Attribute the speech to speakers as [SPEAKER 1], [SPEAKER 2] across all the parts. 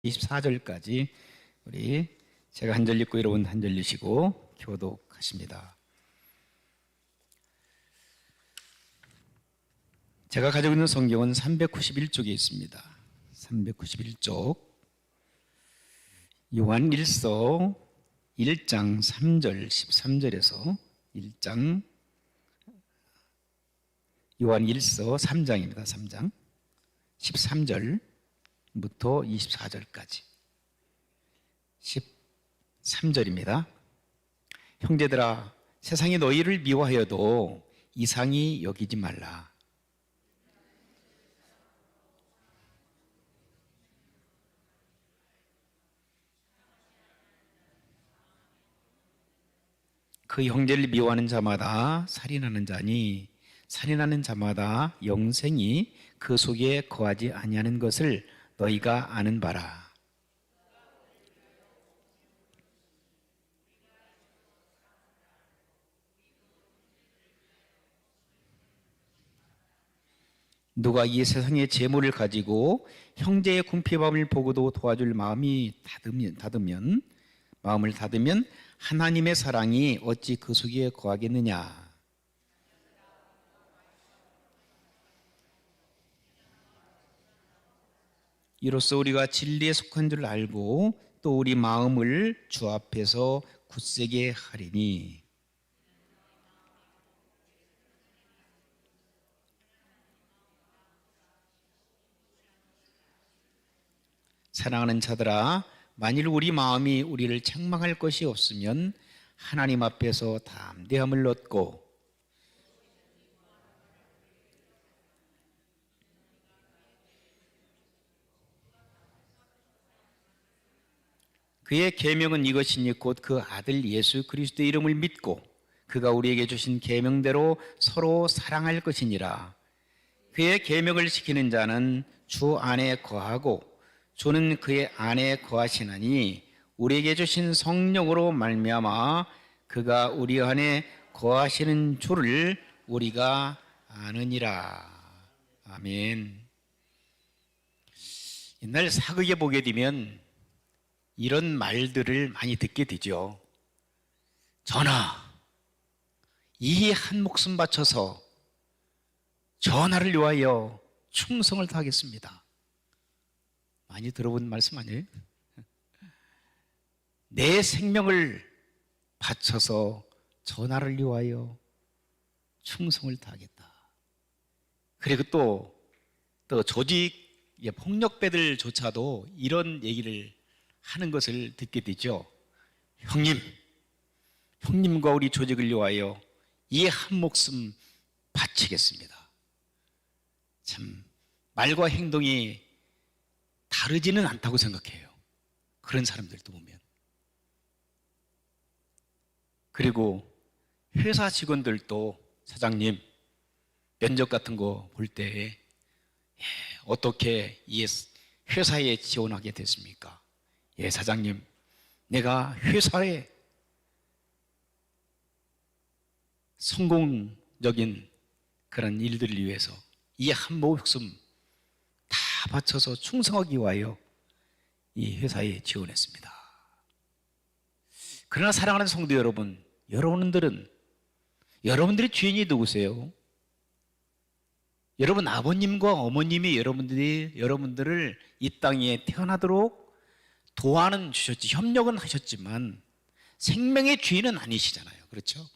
[SPEAKER 1] 24절까지 우리 제가 한 절 읽고 여러분 한 절 읽으시고 교독하십니다. 제가 가지고 있는 성경은 391쪽에 있습니다. 391쪽 요한 1서 1장 3절 13절에서 1장 요한 1서 3장입니다. 3장 13절부터 24절까지 13절입니다. 형제들아 세상이 너희를 미워하여도 이상히 여기지 말라. 그 형제를 미워하는 자마다 살인하는 자니 살인하는 자마다 영생이 그 속에 거하지 아니하는 것을 너희가 아는 바라. 누가 이 세상의 재물을 가지고 형제의 궁핍함을 보고도 도와줄 마음을 닫으면 하나님의 사랑이 어찌 그 속에 거하겠느냐. 이로써 우리가 진리에 속한 줄 알고 또 우리 마음을 주 앞에서 굳세게 하리니 사랑하는 자들아 만일 우리 마음이 우리를 책망할 것이 없으면 하나님 앞에서 담대함을 얻고 그의 계명은 이것이니 곧 그 아들 예수 그리스도의 이름을 믿고 그가 우리에게 주신 계명대로 서로 사랑할 것이니라. 그의 계명을 지키는 자는 주 안에 거하고 주는 그의 안에 거하시나니 우리에게 주신 성령으로 말미암아 그가 우리 안에 거하시는 줄을 우리가 아느니라. 아멘. 옛날 사극에 보게 되면 이런 말들을 많이 듣게 되죠. 전하, 이 한 목숨 바쳐서 전하를 위하여 충성을 다하겠습니다. 많이 들어본 말씀 아니에요? 내 생명을 바쳐서 전하를 위하여 충성을 다하겠다. 그리고 또 조직의 폭력배들조차도 이런 얘기를 하는 것을 듣게 되죠. 형님과 우리 조직을 위하여 이 한 목숨 바치겠습니다. 참 말과 행동이 다르지는 않다고 생각해요. 그런 사람들도 보면. 그리고 회사 직원들도 사장님 면접 같은 거 볼 때 어떻게 이 회사에 지원하게 됐습니까? 예, 사장님, 내가 회사에 성공적인 그런 일들을 위해서 이 한 목숨 다 바쳐서 충성하기 위하여 이 회사에 지원했습니다. 그러나 사랑하는 성도 여러분, 여러분들의 주인이 누구세요? 여러분 아버님과 어머님이 여러분들을 이 땅에 태어나도록 도와는 주셨지, 협력은 하셨지만 생명의 주인은 아니시잖아요. 그렇죠?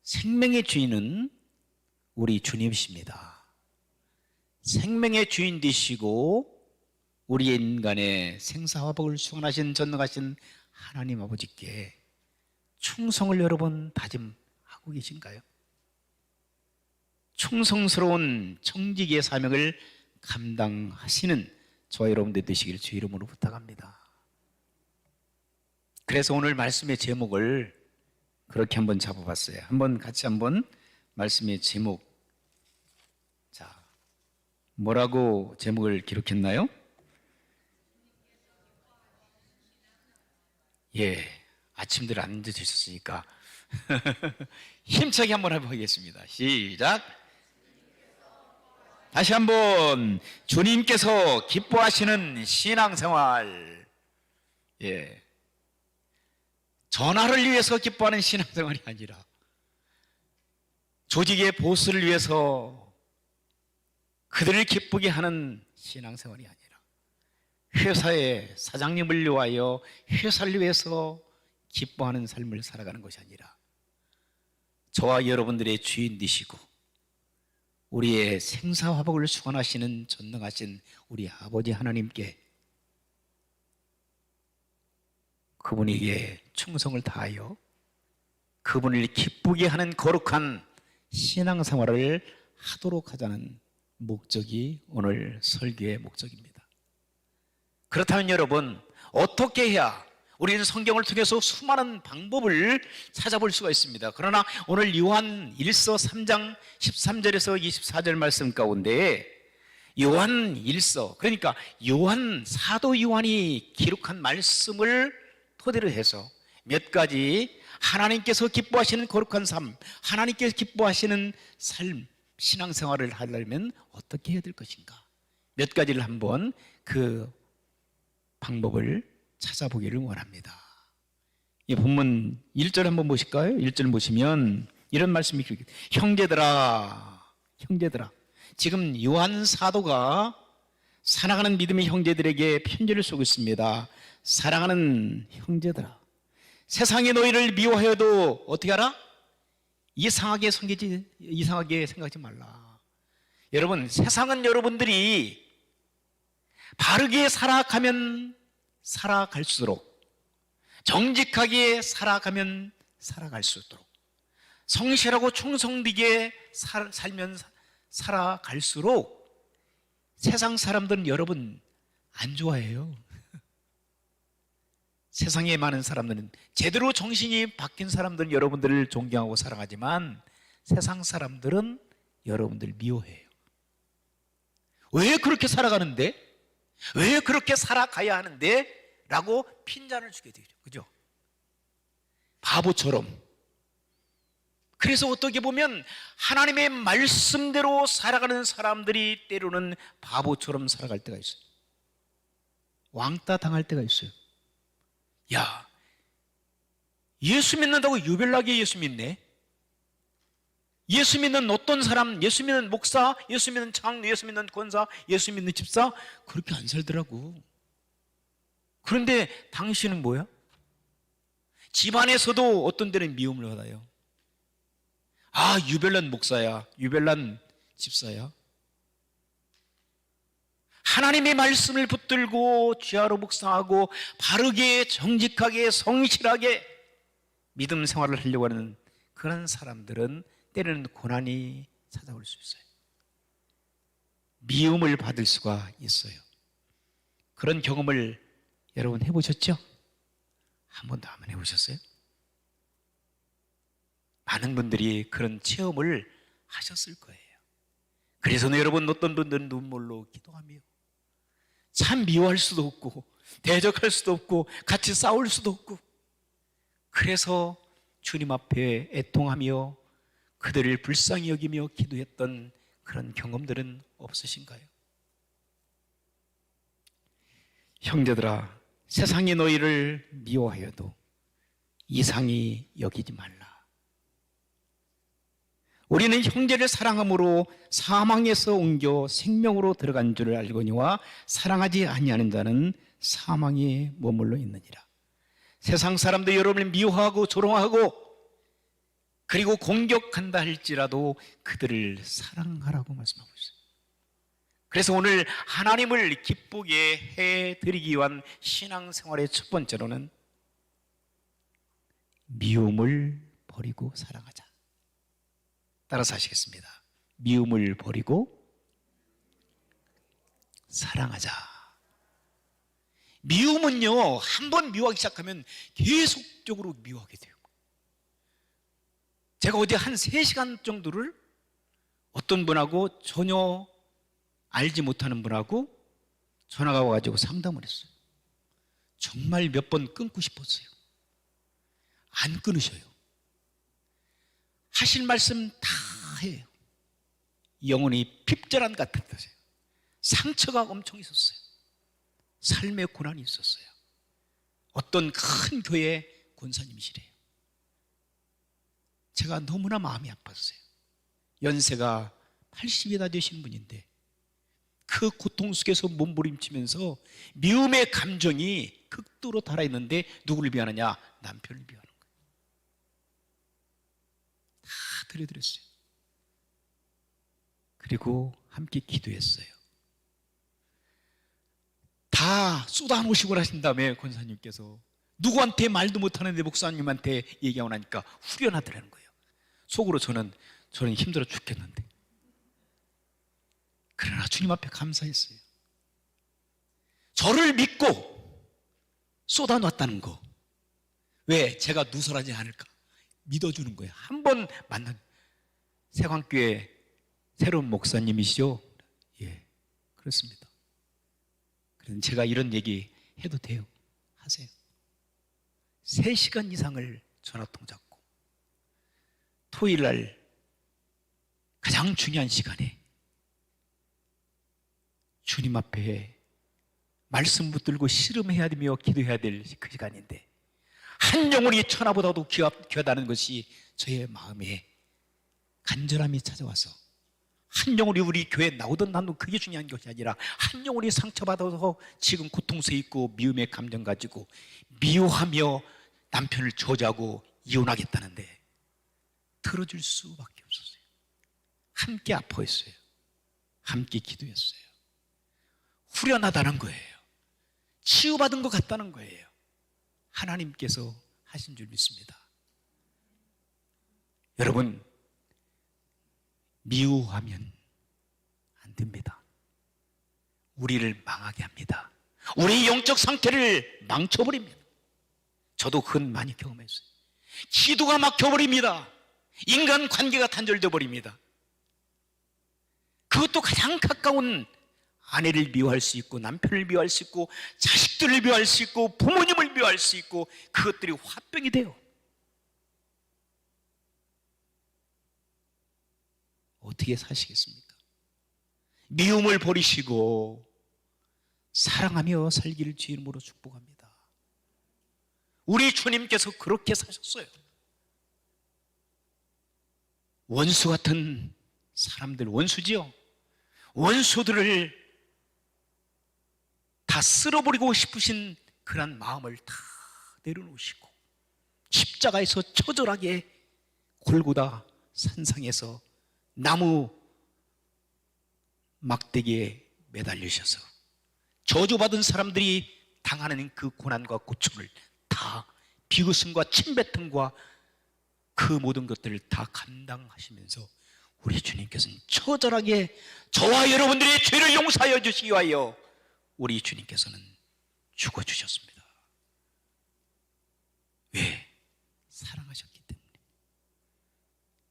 [SPEAKER 1] 생명의 주인은 우리 주님이십니다. 생명의 주인 되시고 우리 인간의 생사화복을 수원하신 전능하신 하나님 아버지께 충성을 여러분 다짐하고 계신가요? 충성스러운 청지기의 사명을 감당하시는 저와 여러분들 되시길 주 이름으로 부탁합니다. 그래서 오늘 말씀의 제목을 그렇게 한번 잡아봤어요. 같이 말씀의 제목. 자, 뭐라고 제목을 기록했나요? 예, 아침들 안 드셨으니까 힘차게 한번 해보겠습니다. 시작. 다시 한번 주님께서 기뻐하시는 신앙생활, 예, 전화를 위해서 기뻐하는 신앙생활이 아니라 조직의 보스를 위해서 그들을 기쁘게 하는 신앙생활이 아니라 회사의 사장님을 위하여 회사를 위해서 기뻐하는 삶을 살아가는 것이 아니라 저와 여러분들의 주인 되시고 우리의 생사화복을 주관하시는 전능하신 우리 아버지 하나님께 그분에게 충성을 다하여 그분을 기쁘게 하는 거룩한 신앙생활을 하도록 하자는 목적이 오늘 설교의 목적입니다. 그렇다면 여러분, 어떻게 해야 우리는 성경을 통해서 수많은 방법을 찾아볼 수가 있습니다. 그러나 오늘 요한 1서 3장 13절에서 24절 말씀 가운데 요한 1서, 그러니까 요한, 사도 요한이 기록한 말씀을 토대로 해서 몇 가지 하나님께서 기뻐하시는 거룩한 삶, 하나님께서 기뻐하시는 삶, 신앙생활을 하려면 어떻게 해야 될 것인가, 몇 가지를 한번 그 방법을 찾아보기를 원합니다. 이 본문 1절 한번 보실까요? 1절 보시면 이런 말씀이 형제들아, 형제들아. 지금 요한 사도가 사랑하는 믿음의 형제들에게 편지를 쓰고 있습니다. 사랑하는 형제들아, 세상이 너희를 미워해도 어떻게 하라? 이상하게 생각하지 말라. 여러분, 세상은 여러분들이 바르게 살아가면 살아갈수록, 정직하게 살아가면 살아갈수록, 성실하고 충성되게 살면 살아갈수록 세상 사람들은 여러분 안 좋아해요. 세상에 많은 사람들은, 제대로 정신이 바뀐 사람들은 여러분들을 존경하고 사랑하지만 세상 사람들은 여러분들 미워해요. 왜 그렇게 살아가는데? 왜 그렇게 살아가야 하는데? 라고 핀잔을 주게 되죠. 그죠? 바보처럼. 그래서 어떻게 보면 하나님의 말씀대로 살아가는 사람들이 때로는 바보처럼 살아갈 때가 있어요. 왕따 당할 때가 있어요. 야, 예수 믿는다고 유별나게 예수 믿네? 예수 믿는 어떤 사람, 예수 믿는 목사, 예수 믿는 장로, 예수 믿는 권사, 예수 믿는 집사, 그렇게 안 살더라고. 그런데 당신은 뭐야? 집안에서도 어떤 데는 미움을 받아요. 아, 유별난 목사야, 유별난 집사야. 하나님의 말씀을 붙들고 쥐하로 묵상하고 바르게 정직하게 성실하게 믿음 생활을 하려고 하는 그런 사람들은 때로는 고난이 찾아올 수 있어요. 미움을 받을 수가 있어요. 그런 경험을 여러분 해보셨죠? 한 번도 한번 해보셨어요? 많은 분들이 그런 체험을 하셨을 거예요. 그래서 여러분, 어떤 분들은 눈물로 기도하며 참 미워할 수도 없고 대적할 수도 없고 같이 싸울 수도 없고, 그래서 주님 앞에 애통하며 그들을 불쌍히 여기며 기도했던 그런 경험들은 없으신가요? 형제들아, 세상이 너희를 미워하여도 이상히 여기지 말라. 우리는 형제를 사랑함으로 사망에서 옮겨 생명으로 들어간 줄을 알거니와 사랑하지 아니하는 자는 사망에 머물러 있느니라. 세상 사람들 여러분을 미워하고 조롱하고 그리고 공격한다 할지라도 그들을 사랑하라고 말씀하고 있어요. 그래서 오늘 하나님을 기쁘게 해드리기 위한 신앙생활의 첫 번째로는 미움을 버리고 사랑하자. 따라서 하시겠습니다. 미움을 버리고 사랑하자. 미움은요, 한번 미워하기 시작하면 계속적으로 미워하게 돼요. 제가 어제 한 3시간 정도를 어떤 분하고 전혀 알지 못하는 분하고 전화가 와가지고 상담을 했어요. 정말 몇 번 끊고 싶었어요. 안 끊으셔요. 하실 말씀 다 해요. 영혼이 핍절한 것 같았어요. 상처가 엄청 있었어요. 삶의 고난이 있었어요. 어떤 큰 교회 권사님이시래요. 제가 너무나 마음이 아팠어요. 연세가 80이 다 되신 분인데 그 고통 속에서 몸부림치면서 미움의 감정이 극도로 달아있는데 누구를 비하느냐? 남편을 비하는 거예요. 다 들려드렸어요. 그리고 함께 기도했어요. 다 쏟아놓으시고 하신 다음에 권사님께서 누구한테 말도 못하는데 목사님한테 얘기하고 나니까 후련하더라는 거예요. 속으로 저는 힘들어 죽겠는데, 그러나 주님 앞에 감사했어요. 저를 믿고 쏟아놨다는 거, 왜? 제가 누설하지 않을까 믿어주는 거예요. 한 번 만난 세광교회 새로운 목사님이시죠? 예, 그렇습니다. 그래서 제가 이런 얘기 해도 돼요? 하세요. 3시간 이상을 전화통 잡고 토요일 날 가장 중요한 시간에 주님 앞에 말씀 붙들고 씨름해야 되며 기도해야 될 그 시간인데 한 영혼이 천하보다도 귀하다는 것이 저의 마음에 간절함이 찾아와서 한 영혼이 우리 교회에 나오든 나도 그게 중요한 것이 아니라 한 영혼이 상처받아서 지금 고통스에 있고 미움의 감정 가지고 미워하며 남편을 저주하고 이혼하겠다는데 들어줄 수밖에 없었어요. 함께 아파했어요. 함께 기도했어요. 후련하다는 거예요. 치유받은 것 같다는 거예요. 하나님께서 하신 줄 믿습니다. 여러분, 미워하면 안 됩니다. 우리를 망하게 합니다. 우리 영적 상태를 망쳐버립니다. 저도 그건 많이 경험했어요. 기도가 막혀버립니다. 인간 관계가 단절되어 버립니다. 그것도 가장 가까운 아내를 미워할 수 있고 남편을 미워할 수 있고 자식들을 미워할 수 있고 부모님을 미워할 수 있고 그것들이 화병이 돼요. 어떻게 사시겠습니까? 미움을 버리시고 사랑하며 살기를 주의 이름으로 축복합니다. 우리 주님께서 그렇게 사셨어요. 원수 같은 사람들, 원수지요. 원수들을 다 쓸어버리고 싶으신 그런 마음을 다 내려놓으시고 십자가에서 처절하게 골고다 산상에서 나무 막대기에 매달리셔서 저주받은 사람들이 당하는 그 고난과 고충을 다 비웃음과 침뱉음과 그 모든 것들을 다 감당하시면서 우리 주님께서는 처절하게 저와 여러분들의 죄를 용서하여 주시기 위하여 우리 주님께서는 죽어주셨습니다. 왜? 사랑하셨기 때문에.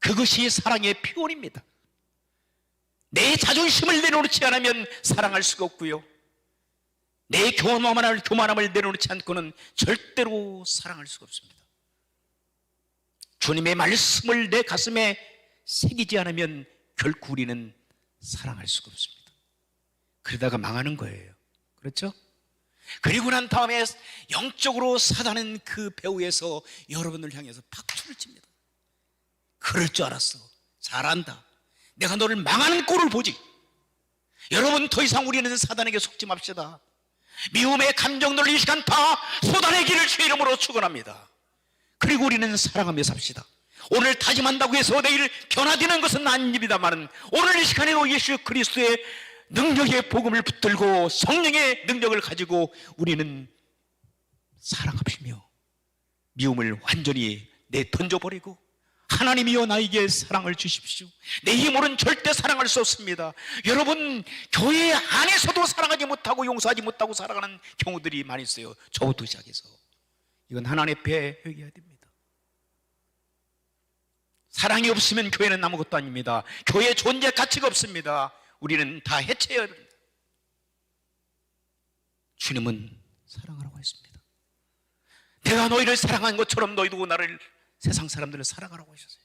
[SPEAKER 1] 그것이 사랑의 표현입니다. 내 자존심을 내려놓지 않으면 사랑할 수가 없고요, 내 교만함을 내려놓지 않고는 절대로 사랑할 수가 없습니다. 주님의 말씀을 내 가슴에 새기지 않으면 결코 우리는 사랑할 수가 없습니다. 그러다가 망하는 거예요. 그렇죠? 그리고 난 다음에 영적으로 사단은 그 배후에서 여러분을 향해서 박수를 칩니다. 그럴 줄 알았어. 잘한다. 내가 너를 망하는 꼴을 보지. 여러분, 더 이상 우리는 사단에게 속지 맙시다. 미움의 감정들을 이 시간 다 쏟아내기를 주의 이름으로 축원합니다. 그리고 우리는 사랑하며 삽시다. 오늘 다짐한다고 해서 내일 변화되는 것은 아닙니다만 오늘 이 시간에도 예수 그리스도의 능력의 복음을 붙들고 성령의 능력을 가지고 우리는 사랑하시며 미움을 완전히 내던져버리고 하나님이여 나에게 사랑을 주십시오. 내 힘으로는 절대 사랑할 수 없습니다. 여러분, 교회 안에서도 사랑하지 못하고 용서하지 못하고 살아가는 경우들이 많이 있어요. 저부터 시작해서. 이건 하나님 앞에 회개해야 됩니다. 사랑이 없으면 교회는 아무것도 아닙니다. 교회 존재 가치가 없습니다. 우리는 다 해체해야 됩니다. 주님은 사랑하라고 했습니다. 내가 너희를 사랑한 것처럼 너희도 나를, 세상 사람들을 사랑하라고 하셨어요.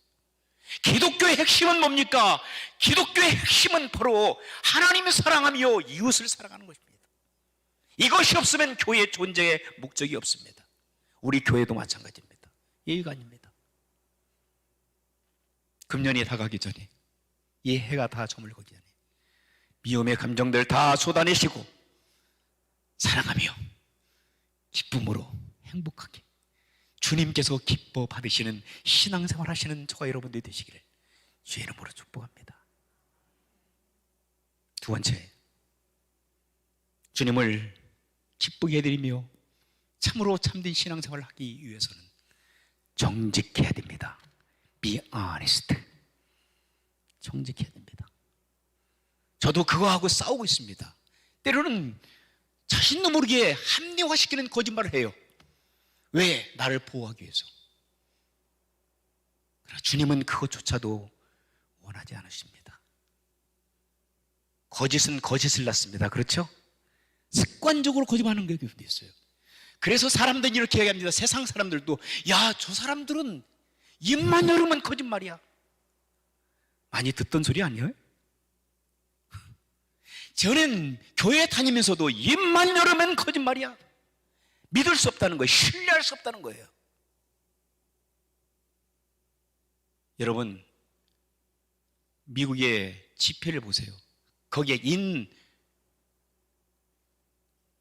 [SPEAKER 1] 기독교의 핵심은 뭡니까? 기독교의 핵심은 바로 하나님을 사랑하며 이웃을 사랑하는 것입니다. 이것이 없으면 교회의 존재의 목적이 없습니다. 우리 교회도 마찬가지입니다. 예의가 아닙니다. 금년이 다 가기 전에, 이 해가 다 저물기 전에 미움의 감정들 다 쏟아내시고 사랑하며 기쁨으로 행복하게 주님께서 기뻐 받으시는 신앙생활 하시는 저와 여러분들이 되시기를 주의 이름으로 축복합니다. 두 번째, 주님을 기쁘게 해드리며 참으로 참된 신앙생활을 하기 위해서는 정직해야 됩니다. Be honest. 정직해야 됩니다. 저도 그거하고 싸우고 있습니다. 때로는 자신도 모르게 합리화시키는 거짓말을 해요. 왜? 나를 보호하기 위해서. 그러나 주님은 그것조차도 원하지 않으십니다. 거짓은 거짓을 낳습니다. 그렇죠? 습관적으로 거짓말하는 게 있어요. 그래서 사람들이 이렇게 얘기합니다. 세상 사람들도 야, 저 사람들은 입만 열으면 거짓말이야. 많이 듣던 소리 아니에요? 저는 교회 다니면서도 입만 열으면 거짓말이야. 믿을 수 없다는 거예요. 신뢰할 수 없다는 거예요. 여러분, 미국의 지폐를 보세요. 거기에 in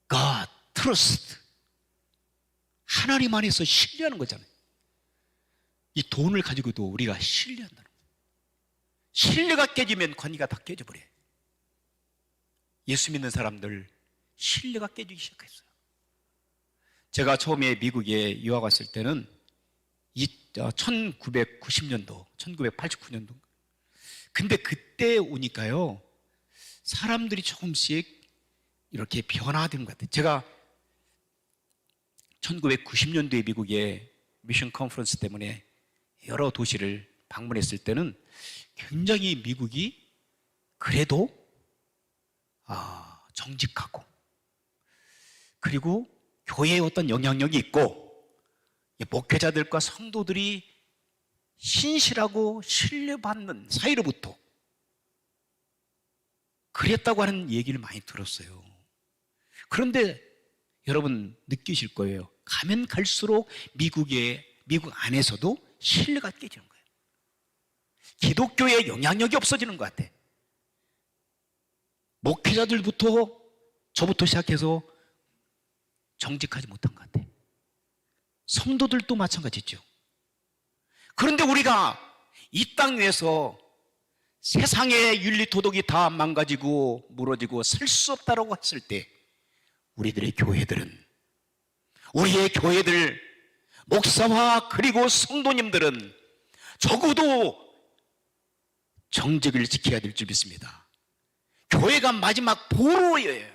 [SPEAKER 1] God, trust, 하나님 안에서 신뢰하는 거잖아요. 이 돈을 가지고도 우리가 신뢰한다는 거예요. 신뢰가 깨지면 관계가 다 깨져버려요. 예수 믿는 사람들 신뢰가 깨지기 시작했어요. 제가 처음에 미국에 유학 왔을 때는 1990년도, 1989년도. 근데 그때 오니까요, 사람들이 조금씩 이렇게 변화된 것 같아요. 제가 1990년도에 미국에 미션 컨퍼런스 때문에 여러 도시를 방문했을 때는 굉장히 미국이 그래도 정직하고, 그리고 교회에 어떤 영향력이 있고, 목회자들과 성도들이 신실하고 신뢰받는 사이로부터 그랬다고 하는 얘기를 많이 들었어요. 그런데 여러분 느끼실 거예요. 가면 갈수록 미국 안에서도 신뢰가 깨지는 거예요. 기독교의 영향력이 없어지는 것 같아. 목회자들부터 저부터 시작해서 정직하지 못한 것 같아. 성도들도 마찬가지죠. 그런데 우리가 이 땅 위에서 세상의 윤리 도덕이 다 망가지고 무너지고 설 수 없다라고 했을 때 우리의 교회들, 목사와 그리고 성도님들은 적어도 정직을 지켜야 될 줄 믿습니다. 교회가 마지막 보루예요.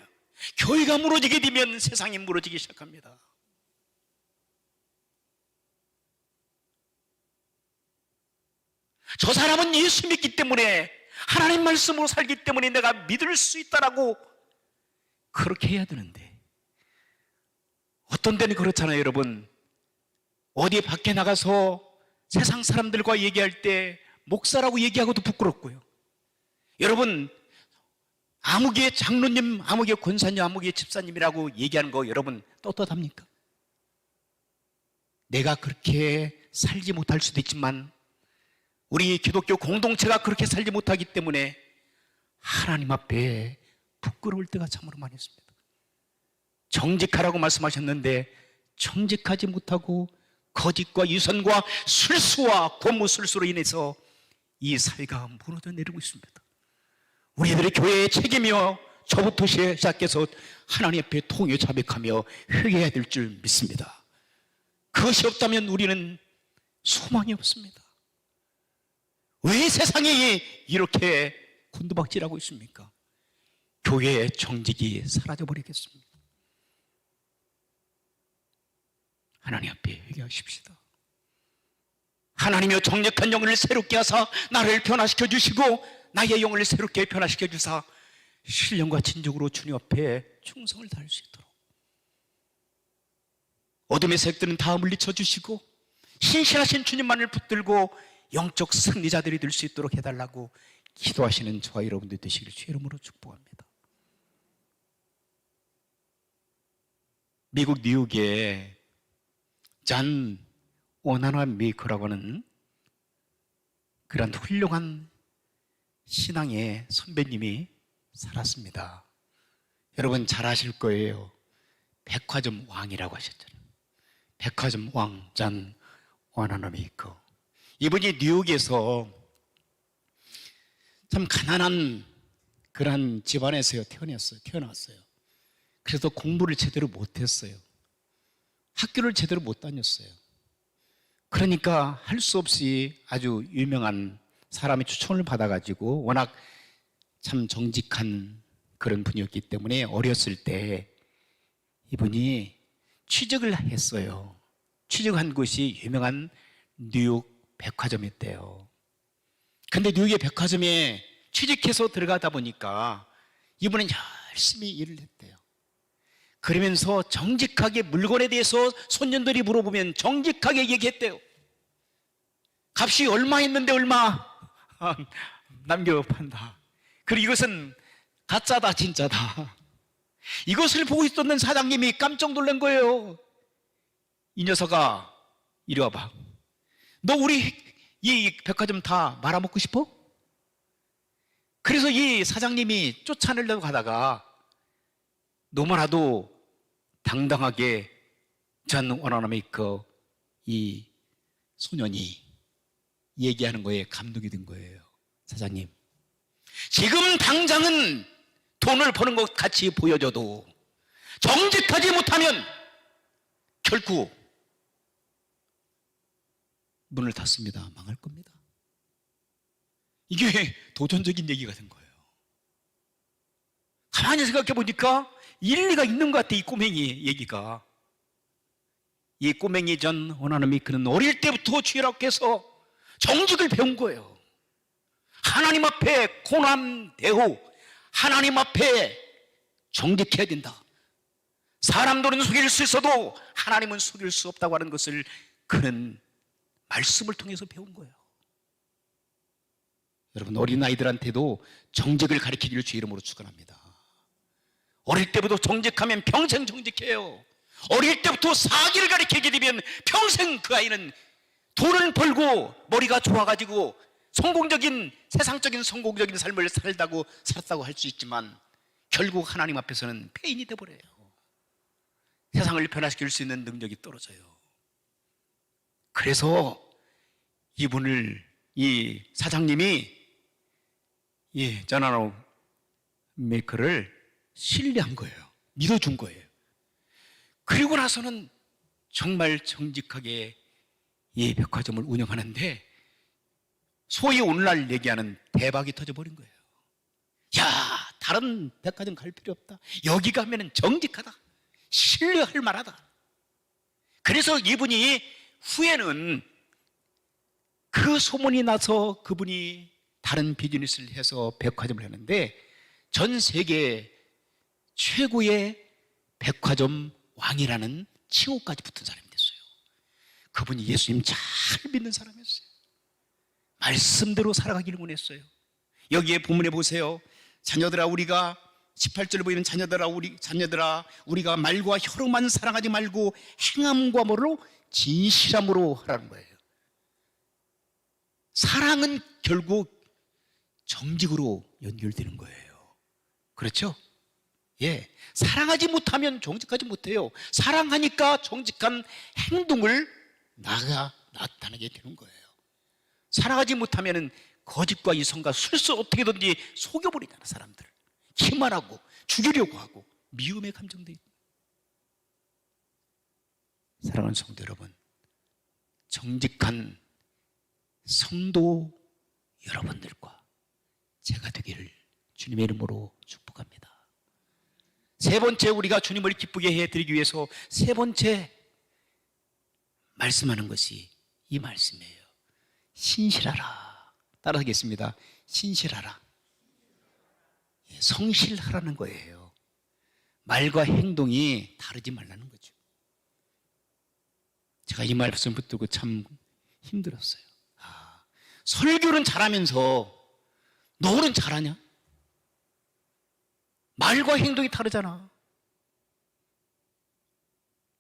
[SPEAKER 1] 교회가 무너지게 되면 세상이 무너지기 시작합니다. 저 사람은 예수 믿기 때문에, 하나님 말씀으로 살기 때문에 내가 믿을 수 있다라고 그렇게 해야 되는데, 어떤 데는 그렇잖아요. 여러분, 어디 밖에 나가서 세상 사람들과 얘기할 때 목사라고 얘기하고도 부끄럽고요. 여러분, 아무개 장로님, 아무개 권사님, 아무개 집사님이라고 얘기하는 거 여러분 떳떳합니까? 내가 그렇게 살지 못할 수도 있지만 우리 기독교 공동체가 그렇게 살지 못하기 때문에 하나님 앞에 부끄러울 때가 참으로 많이 있습니다. 정직하라고 말씀하셨는데 정직하지 못하고 거짓과 유선과 술수와 권무술수로 인해서 이 사회가 무너져 내리고 있습니다. 우리들의 교회의 책임이요, 저부터 시작해서 하나님 앞에 통회 자백하며 회개해야 될 줄 믿습니다. 그것이 없다면 우리는 소망이 없습니다. 왜 세상이 이렇게 곤두박질하고 있습니까? 교회의 정직이 사라져버리겠습니다. 하나님 앞에 회개하십시다. 하나님이여 정직한 영혼을 새롭게 하사 나를 변화시켜 주시고 나의 영혼을 새롭게 변화시켜 주사 신령과 진정으로 주님 앞에 충성을 다할 수 있도록, 어둠의 세력들은 다 물리쳐 주시고 신실하신 주님만을 붙들고 영적 승리자들이 될 수 있도록 해달라고 기도하시는 저와 여러분들 되시기를 주의 이름으로 축복합니다. 미국 뉴욕에 잔 오나나메이커라고 하는 그런 훌륭한 신앙의 선배님이 살았습니다. 여러분 잘 아실 거예요. 백화점 왕이라고 하셨잖아요. 백화점 왕 잔 오나나메이커. 이분이 뉴욕에서 참 가난한 그런 집안에서 태어났어요. 그래서 공부를 제대로 못했어요. 학교를 제대로 못 다녔어요. 그러니까 할 수 없이 아주 유명한 사람의 추천을 받아가지고 워낙 참 정직한 그런 분이었기 때문에 어렸을 때 이분이 취직을 했어요. 취직한 곳이 유명한 뉴욕 백화점이었대요. 근데 뉴욕의 백화점에 취직해서 들어가다 보니까 이분은 열심히 일을 했대요. 그러면서 정직하게 물건에 대해서 손님들이 물어보면 정직하게 얘기했대요. 값이 얼마 했는데 얼마 남겨 판다. 그리고 이것은 가짜다 진짜다. 이것을 보고 있었던 사장님이 깜짝 놀란 거예요. 이 녀석아 이리 와봐. 너 우리 이 백화점 다 말아먹고 싶어? 그래서 이 사장님이 쫓아내려고 하다가 너무나도 당당하게 잔 오나나메이커 이 소년이 얘기하는 거에 감동이 든 거예요. 사장님, 지금 당장은 돈을 버는 것 같이 보여줘도 정직하지 못하면 결국 문을 닫습니다. 망할 겁니다. 이게 도전적인 얘기가 된 거예요. 가만히 생각해 보니까 일리가 있는 것 같아. 이 꼬맹이 얘기가. 이 꼬맹이 잔 오나나메이커는 어릴 때부터 주일학교에서 정직을 배운 거예요. 하나님 앞에 고난 대후 하나님 앞에 정직해야 된다. 사람들은 속일 수 있어도 하나님은 속일 수 없다고 하는 것을 그는 말씀을 통해서 배운 거예요. 여러분 어린아이들한테도 정직을 가르치기를 주의 이름으로 축원합니다. 어릴 때부터 정직하면 평생 정직해요. 어릴 때부터 사기를 가르치게 되면 평생 그 아이는 돈을 벌고 머리가 좋아가지고 세상적인 성공적인 삶을 살았다고 할 수 있지만 결국 하나님 앞에서는 폐인이 되어버려요. 세상을 변화시킬 수 있는 능력이 떨어져요. 그래서 이 사장님이 이 잔 오나나메이커를 신뢰한 거예요. 믿어준 거예요. 그리고 나서는 정말 정직하게 이 백화점을 운영하는데 소위 오늘날 얘기하는 대박이 터져버린 거예요. 야, 다른 백화점 갈 필요 없다. 여기 가면은 정직하다. 신뢰할 만하다. 그래서 이분이 후에는 그 소문이 나서 그분이 다른 비즈니스를 해서 백화점을 했는데 전 세계 최고의 백화점 왕이라는 칭호까지 붙은 사람이 됐어요. 그분이 예수님 잘 믿는 사람이었어요. 말씀대로 살아가기를 원했어요. 여기에 본문에 보세요. 자녀들아 우리가 18절을 보면 자녀들아 우리가 말과 혀로만 사랑하지 말고 행함과 뭐로 진실함으로 하라는 거예요. 사랑은 결국 정직으로 연결되는 거예요. 그렇죠? 예, 사랑하지 못하면 정직하지 못해요. 사랑하니까 정직한 행동을 나타내게 되는 거예요. 사랑하지 못하면 거짓과 이성과 술수 어떻게든지 속여버리잖아. 사람들을 기만하고 죽이려고 하고 미움의 감정도 있고. 사랑하는 성도 여러분, 정직한 성도 여러분들과 제가 되기를 주님의 이름으로 축복합니다. 세 번째, 우리가 주님을 기쁘게 해드리기 위해서 세 번째 말씀하는 것이 이 말씀이에요. 신실하라. 따라하겠습니다. 신실하라. 성실하라는 거예요. 말과 행동이 다르지 말라는 거죠. 제가 이 말씀 붙들고 참 힘들었어요. 설교는 잘하면서 너는 잘하냐? 말과 행동이 다르잖아.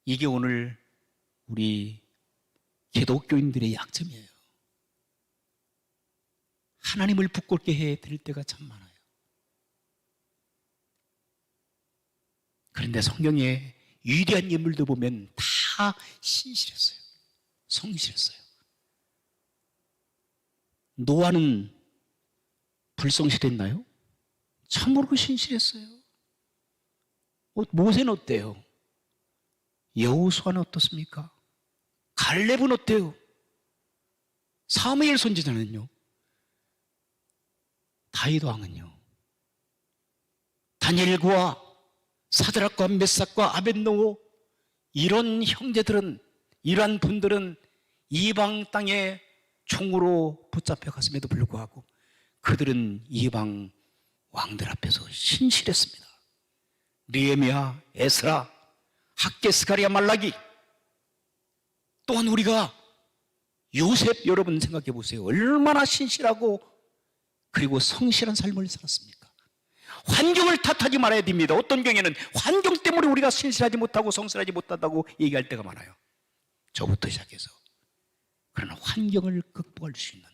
[SPEAKER 1] 이게 오늘 우리 기독교인들의 약점이에요. 하나님을 부끄럽게 해드릴 때가 참 많아요. 그런데 성경에 위대한 인물들 보면 다 신실했어요. 성실했어요. 노아는 불성실했나요? 참으로 신실했어요. 모세는 어때요? 여호수아는 어떻습니까? 갈렙은 어때요? 사무엘 선지자는요? 다윗 왕은요? 다니엘과 사드락과 메삭과 아벳노고 이런 형제들은, 이러한 분들은 이방 땅에 총으로 붙잡혀 갔음에도 불구하고 그들은 이방 왕들 앞에서 신실했습니다. 느헤미야, 에스라, 학개, 스가랴, 말라기. 또한 우리가 요셉, 여러분 생각해 보세요. 얼마나 신실하고 그리고 성실한 삶을 살았습니까? 환경을 탓하지 말아야 됩니다. 어떤 경우에는 환경 때문에 우리가 신실하지 못하고 성실하지 못한다고 얘기할 때가 많아요. 저부터 시작해서. 그러나 환경을 극복할 수 있는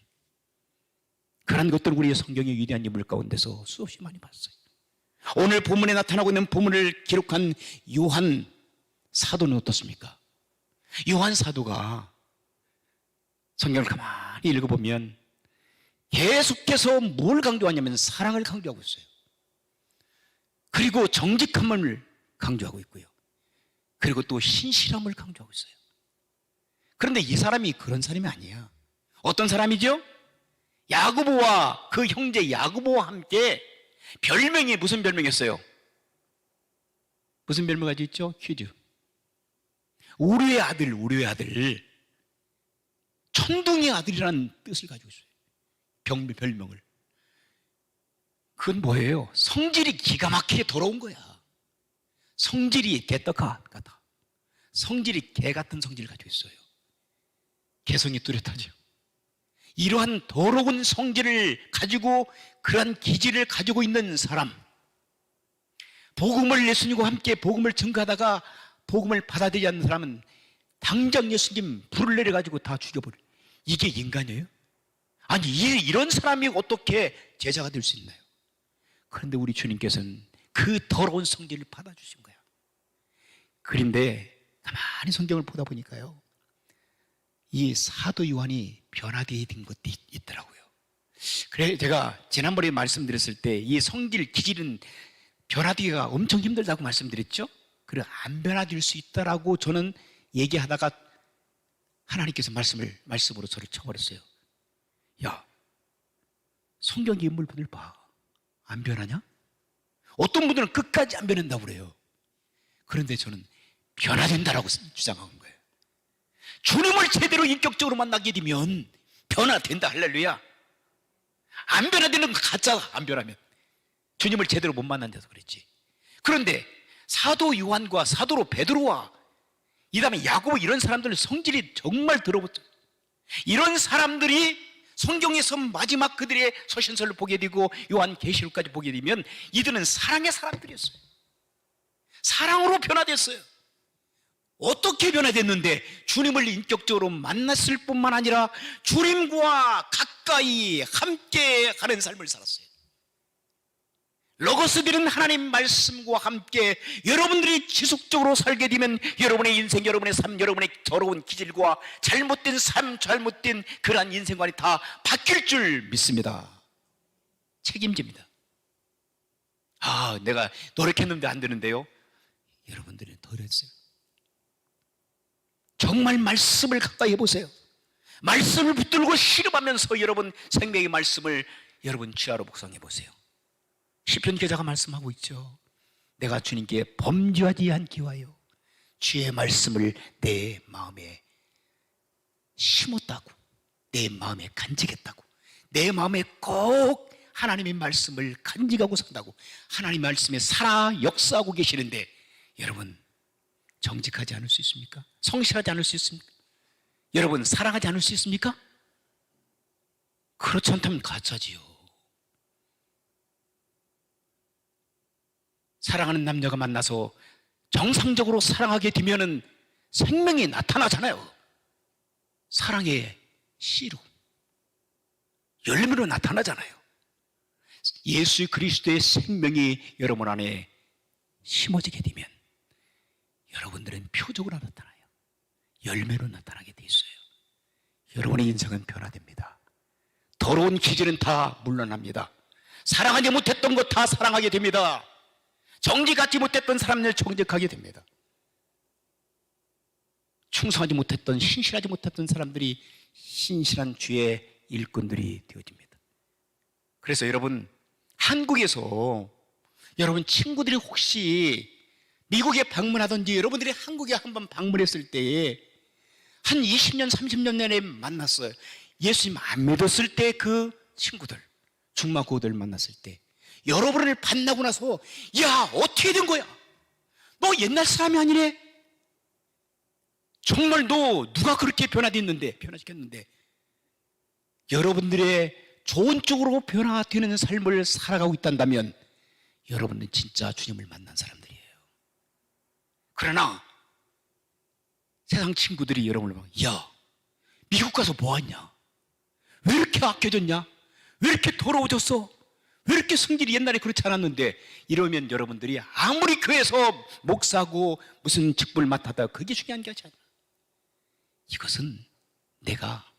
[SPEAKER 1] 그런 것들을 우리의 성경의 위대한 인물 가운데서 수없이 많이 봤어요. 오늘 본문에 나타나고 있는 본문을 기록한 요한 사도는 어떻습니까? 요한 사도가 성경을 가만히 읽어보면 계속해서 뭘 강조하냐면 사랑을 강조하고 있어요. 그리고 정직함을 강조하고 있고요. 그리고 또 신실함을 강조하고 있어요. 그런데 이 사람이 그런 사람이 아니야. 어떤 사람이죠? 야고보와 그 형제 야고보와 함께 별명이 무슨 별명이었어요? 무슨 별명 가지고 있죠? 퀴즈. 우리의 아들, 우리의 아들. 천둥의 아들이라는 뜻을 가지고 있어요. 별명을. 그건 뭐예요? 성질이 기가 막히게 더러운 거야. 성질이 개떡 같아. 성질이 개 같은 성질을 가지고 있어요. 개성이 뚜렷하죠. 이러한 더러운 성질을 가지고 그러한 기질을 가지고 있는 사람, 복음을 예수님과 함께 복음을 증거하다가 복음을 받아들이지 않는 사람은 당장 예수님 불을 내려가지고 다 죽여버려. 이게 인간이에요? 아니 이런 사람이 어떻게 제자가 될 수 있나요? 그런데 우리 주님께서는 그 더러운 성질을 받아주신 거야. 그런데 가만히 성경을 보다 보니까요, 이 사도 요한이 변화되어 된 것도 있더라고요. 그래 제가 지난번에 말씀드렸을 때 이 성질 기질은 변화되기가 엄청 힘들다고 말씀드렸죠. 그래 안 변화될 수 있다라고 저는 얘기하다가 하나님께서 말씀으로 저를 쳐버렸어요. 야, 성경 인물분들 봐. 안 변하냐? 어떤 분들은 끝까지 안 변한다고 그래요. 그런데 저는 변화된다라고 주장한 거예요. 주님을 제대로 인격적으로 만나게 되면 변화된다. 할렐루야. 안 변화되는 건 가짜. 안 변하면 주님을 제대로 못 만난다서 그랬지. 그런데 사도 요한과 사도로 베드로와 이 다음에 야고보 이런 사람들 성질이 정말 더러웠죠. 이런 사람들이 성경에서 마지막 그들의 서신서를 보게 되고 요한계시록까지 보게 되면 이들은 사랑의 사람들이었어요. 사랑으로 변화됐어요. 어떻게 변화됐는데 주님을 인격적으로 만났을 뿐만 아니라 주님과 가까이 함께 가는 삶을 살았어요. 로고스들은 하나님 말씀과 함께 여러분들이 지속적으로 살게 되면 여러분의 인생, 여러분의 삶, 여러분의 더러운 기질과 잘못된 삶, 잘못된 그러한 인생관이 다 바뀔 줄 믿습니다. 책임집니다. 아, 내가 노력했는데 안 되는데요. 여러분들이 덜 했어요. 정말 말씀을 가까이 해보세요. 말씀을 붙들고 씨름하면서 여러분 생명의 말씀을 여러분 지하로 묵상해 보세요. 시편 기자가 말씀하고 있죠. 내가 주님께 범죄하지 않기 위하여 주의 말씀을 내 마음에 심었다고, 내 마음에 간직했다고, 내 마음에 꼭 하나님의 말씀을 간직하고 산다고. 하나님의 말씀에 살아 역사하고 계시는데 여러분 정직하지 않을 수 있습니까? 성실하지 않을 수 있습니까? 여러분 사랑하지 않을 수 있습니까? 그렇지 않다면 가짜지요. 사랑하는 남녀가 만나서 정상적으로 사랑하게 되면은 생명이 나타나잖아요. 사랑의 씨로, 열매로 나타나잖아요. 예수 그리스도의 생명이 여러분 안에 심어지게 되면 여러분들은 표적으로 나타나요. 열매로 나타나게 돼 있어요. 여러분의 인생은 변화됩니다. 더러운 기질은 다 물러납니다. 사랑하지 못했던 것 다 사랑하게 됩니다. 정직 갖지 못했던 사람들 정직하게 됩니다. 충성하지 못했던, 신실하지 못했던 사람들이 신실한 주의 일꾼들이 되어집니다. 그래서 여러분, 한국에서 여러분 친구들이 혹시 미국에 방문하든지 여러분들이 한국에 한번 방문했을 때에 한 20년, 30년 전에 만났어요. 예수님 안 믿었을 때 그 친구들, 중마고들 만났을 때 여러분을 만나고 나서 야, 어떻게 된 거야? 너 옛날 사람이 아니네? 정말 너 누가 그렇게 변화시켰는데 여러분들의 좋은 쪽으로 변화되는 삶을 살아가고 있단다면 여러분은 진짜 주님을 만난 사람들이에요. 그러나 세상 친구들이 여러분을 막, 야, 미국 가서 뭐 하냐? 왜 이렇게 악해졌냐? 왜 이렇게 더러워졌어? 왜 이렇게 성질이 옛날에 그렇지 않았는데? 이러면 여러분들이 아무리 교회에서 목사고 무슨 직분을 맡았다, 그게 중요한 게 아니야. 이것은 내가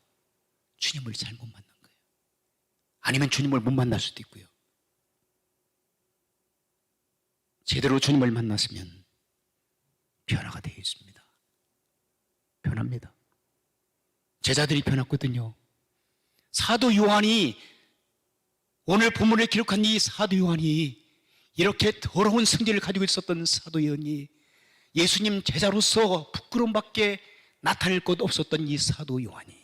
[SPEAKER 1] 주님을 잘못 만난 거예요. 아니면 주님을 못 만날 수도 있고요. 제대로 주님을 만났으면 변화가 되어 있습니다. 변합니다. 제자들이 변했거든요. 사도 요한이, 오늘 본문에 기록한 이 사도 요한이, 이렇게 더러운 성질을 가지고 있었던 사도 요한이 예수님 제자로서 부끄러움밖에 나타낼 것 없었던 이 사도 요한이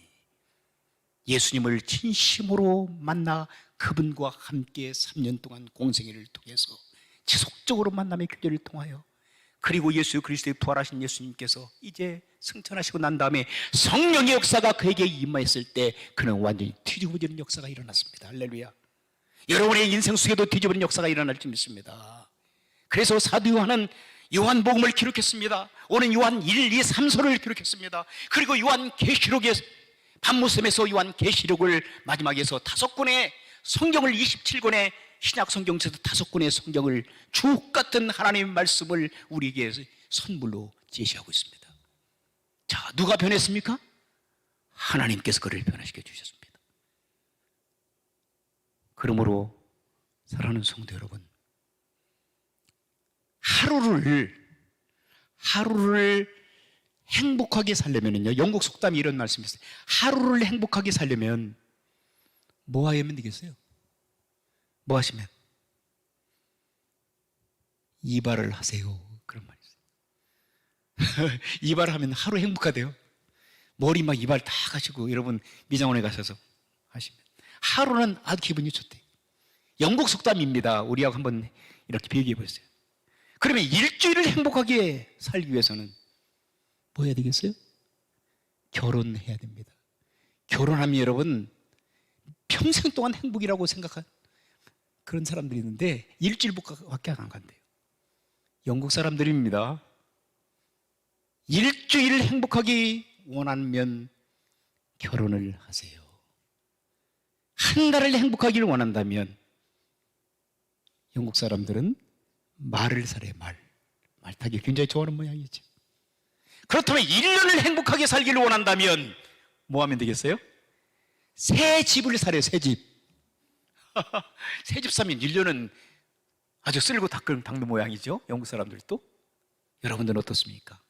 [SPEAKER 1] 예수님을 진심으로 만나 그분과 함께 3년 동안 공생애를 통해서 지속적으로 만남의 교제를 통하여, 그리고 예수 그리스도의 부활하신 예수님께서 이제 승천하시고 난 다음에 성령의 역사가 그에게 임하였을 때 그는 완전히 뒤집어지는 역사가 일어났습니다. 할렐루야. 여러분의 인생 속에도 뒤집어지는 역사가 일어날 줄 믿습니다. 그래서 사도 요한은 요한복음을 기록했습니다. 오늘 요한 1, 2, 3서를 기록했습니다. 그리고 요한계시록에, 반모섬에서 요한계시록을 마지막에서 5권의 성경을, 27권의 신약 성경 중에서 5권의 성경을, 주옥 같은 하나님의 말씀을 우리에게 선물로 제시하고 있습니다. 자, 누가 변했습니까? 하나님께서 그를 변화시켜 주셨습니다. 그러므로 사랑하는 성도 여러분, 하루를 행복하게 살려면요, 영국 속담이 이런 말씀이 있어요. 하루를 행복하게 살려면 뭐 하면 되겠어요? 뭐 하시면? 이발을 하세요. 그런 말이 있어요. 이발을 하면 하루 행복하대요. 머리 막 이발 다 가시고 여러분 미장원에 가셔서 하시면 하루는 아주 기분이 좋대. 영국 속담입니다. 우리하고 한번 이렇게 비교해 보세요. 그러면 일주일을 행복하게 살기 위해서는 뭐 해야 되겠어요? 결혼해야 됩니다. 결혼하면 여러분 평생 동안 행복이라고 생각한 그런 사람들이 있는데 일주일밖에 안 간대요. 영국 사람들입니다. 일주일을 행복하기 원하면 결혼을 하세요. 한 달을 행복하기를 원한다면 영국 사람들은 말을 사래요. 말 타기 굉장히 좋아하는 모양이죠. 그렇다면 1년을 행복하게 살기를 원한다면 뭐 하면 되겠어요? 새 집을 사래요. 새 집. 새 집 사면 1년은 아주 쓸고 닦는 모양이죠. 영국 사람들도. 여러분들은 어떻습니까?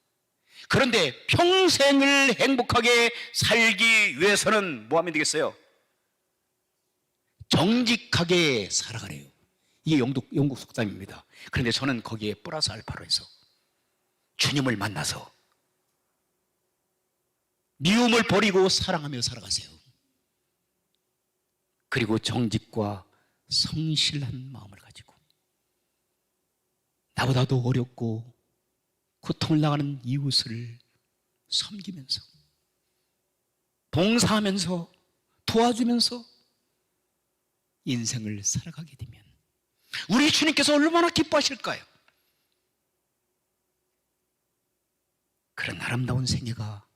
[SPEAKER 1] 그런데 평생을 행복하게 살기 위해서는 뭐 하면 되겠어요? 정직하게 살아가래요. 이게 영국 속담입니다. 그런데 저는 거기에 플러스 알파로 해서 주님을 만나서 미움을 버리고 사랑하며 살아가세요. 그리고 정직과 성실한 마음을 가지고 나보다도 어렵고 고통을 당하는 이웃을 섬기면서 봉사하면서 도와주면서 인생을 살아가게 되면 우리 주님께서 얼마나 기뻐하실까요? 그런 아름다운 생애가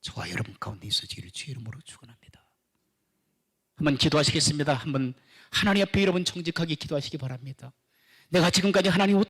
[SPEAKER 1] 저와 여러분 가운데 있어지기를 주의 이름으로 축원합니다. 한번 기도하시겠습니다. 한번 하나님 앞에 여러분 정직하게 기도하시기 바랍니다. 내가 지금까지 하나님